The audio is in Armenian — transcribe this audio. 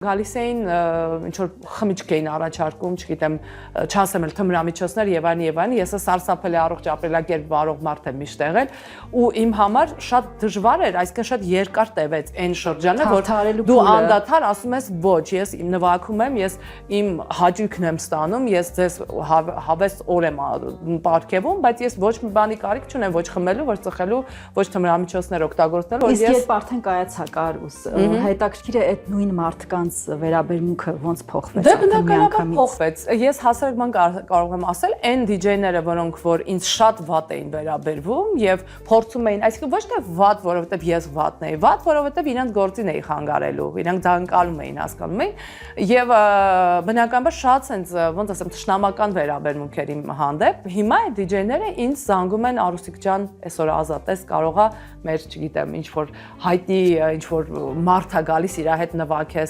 Գալիս էին ինչ որ խմիչք էին առաջարկում, չգիտեմ, չասեմ էլ թմրամիջոցներ եւ այլն, ես սարսափելի առողջ ապրելակերպ վարող մարդ եմ միշտ եղել ու իմ համար շատ դժվար էր, այսինքն շատ երկար տևեց այն շրջանը, որ դու անդադար ասում ես ոչ, ես իմ նվագում եմ, ես իմ հաճույքն եմ ստանում, ես ձեզ հավես օր եմ պարգևում, բայց ես ոչ մի բանի կարիք չունեմ, ոչ խմելու, ոչ ծխելու, ոչ թմրամիջոցներ օգտագործելու, որ ես Իսկ երբ արդեն կայացա Կարուս, հետաքրքիր է այդ նույն մարդկանց վերաբերմունքը ոնց փոխվեց։ Դե բնականաբար փոխվեց։ Ես հասարակական կարող եմ ասել, այն դիջեյները, որոնք որ ինձ շատ վատ էին վերաբերվում եւ փորձում էին, այսինքն ոչ թե վատ, որովհետեւ ես վատն էի, վատ, որովհետեւ իրենց գործին էի խանգարելու, իրենք դանկալում էին, հասկանում էին եւ բնականաբար շատ sense ոնց ասեմ, թշնամական վերաբերմունք էր իմ հանդեպ։ Հիմա այդ դիջեյները ինձ զանգում են Արուսիկ ջան, այսօր ազատես, կարողա մեր, չգիտեմ, ինչ որ հայտնի ինչ որ մարդ է գալիս իր հետ նվագես